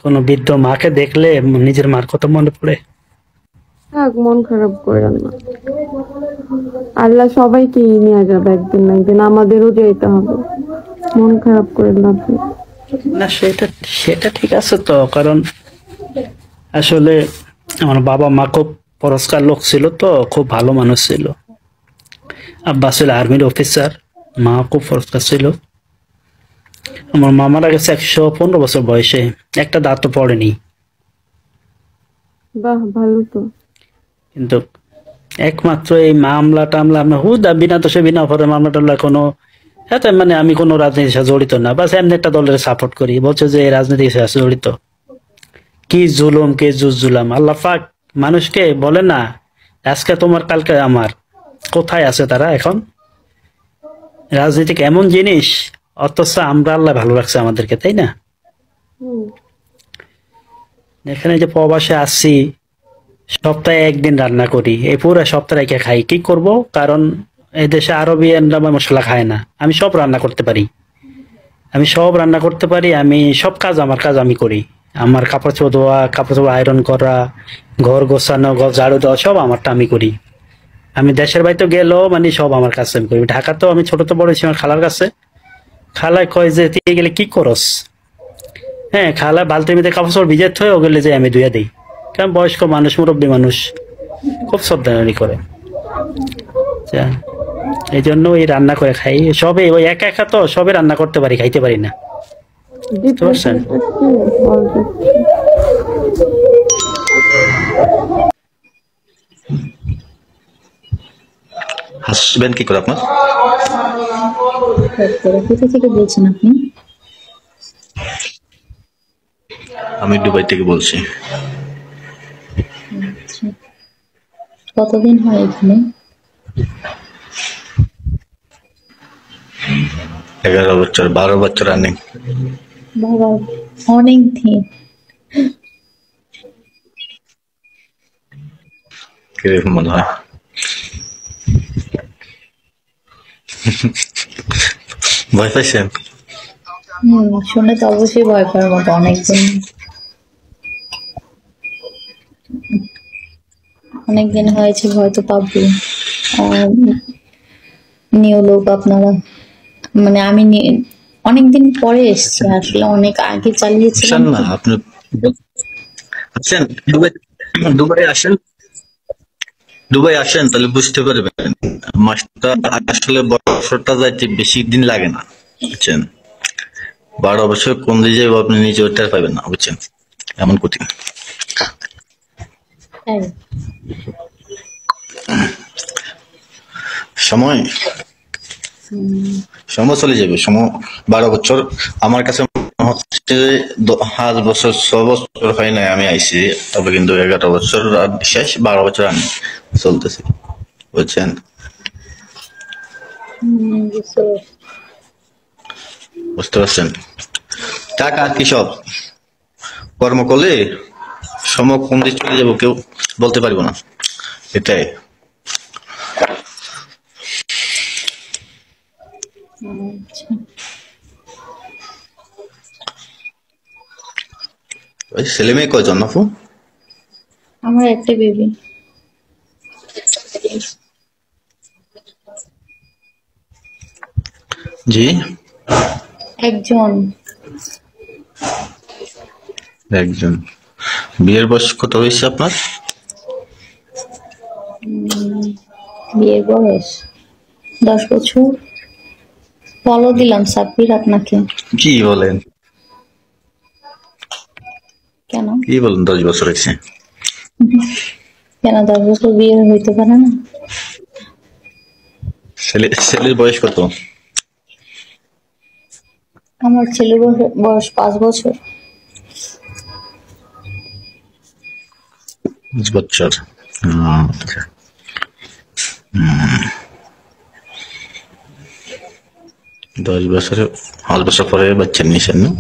কোনো বৃদ্ধ মাকে দেখলে নিজের মার কথা মনে পড়ে? থাক, মন খারাপ করেন না। আল্লাহ সবাইকে নিয়ে যাবে একদিন না একদিন, আমাদেরও যেতে হবে। মন খারাপ করেন না আপনি। না, সেটা সেটা ঠিক আছে তো, কারণ আসলে আমার বাবা মা খুব পরস্কার লোক ছিল, তো খুব ভালো মানুষ ছিল। আব্বা ছিল আর্মির অফিসার, মা খুব পরস্কার ছিল। আমার মা মারা গেছে 115 বছর বয়সে, একটা দাঁতও পড়েনি। বাহ, ভালো তো। কিন্তু একমাত্র এই মামলা টামলা আমরা হুদা বিনা দোষে বিনা অপরাধে মামলা টামলা কোনো, হ্যাঁ মানে আমি কোনো রাজনীতির সাথে জড়িত না, বাস এমনি একটা দলের সাপোর্ট করি, বলছে যে এই রাজনীতির সাথে জড়িত। কি জুলুম, কে জুলুম! আল্লাহ পাক মানুষকে বলে না, আজকে তোমার কালকে আমার। কোথায় আছে তারা এখন? রাজনীতি এমন জিনিস, অথচ আমরা আল্লাহ ভালো রাখছে আমাদেরকে, তাই না? এখানে যে প্রবাসে আসছি, সপ্তাহে একদিন রান্না করি, এই পুরো সপ্তাহ রেখে খাই। কি করব? কারণ এই দেশে আরবিয়ানরা মশলা খায় না। আমি সব রান্না করতে পারি, আমি সব কাজ, আমার কাজ আমি করি। আমার কাপড় চোপড় ধোয়া, কাপড় চোপড় আয়রন করা, ঘর গোছানো, ঘর ঝাড়ু দেওয়া, সব আমারটা আমি করি। আমি দেশের বাড়িতে গেলেও মানে সব আমার কাছে আমি করি। ঢাকাতেও আমি ছোট তো বড় ছিলাম আমার খালার কাছে। খালায় কয় যে তুই গেলে কি করস? হ্যাঁ, খালা বালতির মধ্যে কাপড় চোপড় ভিজে থয়ে ওগুলো যে আমি ধুয়ে দিই। কারণ বয়স্ক মানুষ, মুরব্বী মানুষ, খুব শ্রদ্ধানি করে। আচ্ছা, এই জন্য ওই রান্না করে খাই। সবে ওই একা একা তো সবে রান্না করতে পারি, খাইতে পারি না। বুঝতে পারছেন? হাসবেন্ড কি করে আপনার? কোথা থেকে বলছেন আপনি? আমি দুবাই থেকে বলছি। আচ্ছা, কতদিন হয় এখানে? 11 বছর, 12 বছর রানিং। বাবা, অনেক দিন। কিরকম মনে হয়? ভয় পাইছেন? শুনে তো অবশ্যই ভয় পাওয়ার মতো। অনেকদিন হয়েছে, ভয় তো পাবো। নিউ লোক আপনারা, মানে আমি অনেকদিন পরে এসছি, আসলে অনেক আগে চালিয়েছিলাম না, আপনি আসেন দুবাই আসেন, দুবাই আসেন, তাহলে বুঝতে পারবেন। মাসটা আসলে বছরটা যাইতে বেশি দিন লাগে না, বুঝছেন? 12 বছর কোন দিয়ে যাবে আপনি নিজে ওটা পাবেন না, বুঝছেন? এমন কঠিন সময়। সময় চলে যাবে, সময় 12 বছর আমার কাছে হচ্ছে 5 বছর 6 বছর হয় নাই আমি আইছি, তবে কিন্তু 11 বছর শেষ, 12 বছর আমি চলতেছি, বুঝছেন? বুঝতে পারছেন? টাকা আর কি সব কর্ম করলে সময় কোন দিকে চলে যাবো কেউ বলতে পারবো না, এটাই। ওই ছেলে মেয়ে কয়জন আপু? আমার একটা বেবি। জি, একজন। একজন। বিয়ের বয়স কত হয়েছে আপনার? বিয়ের বয়স 10 বছর। ফলো দিলাম সাব্বির আপনাকে। কি বলেন? কেন? কি বলেন 10 বছর হয়েছে? কেন 10 বছর বিয়ে হইতে পারে না? ছেলের বয়স কত? আমার ছেলের বয়স 5 বছর। 5 বছর। আচ্ছা। 10 বছরে 5 বছর পরে বাচ্চা নিয়েছেন না?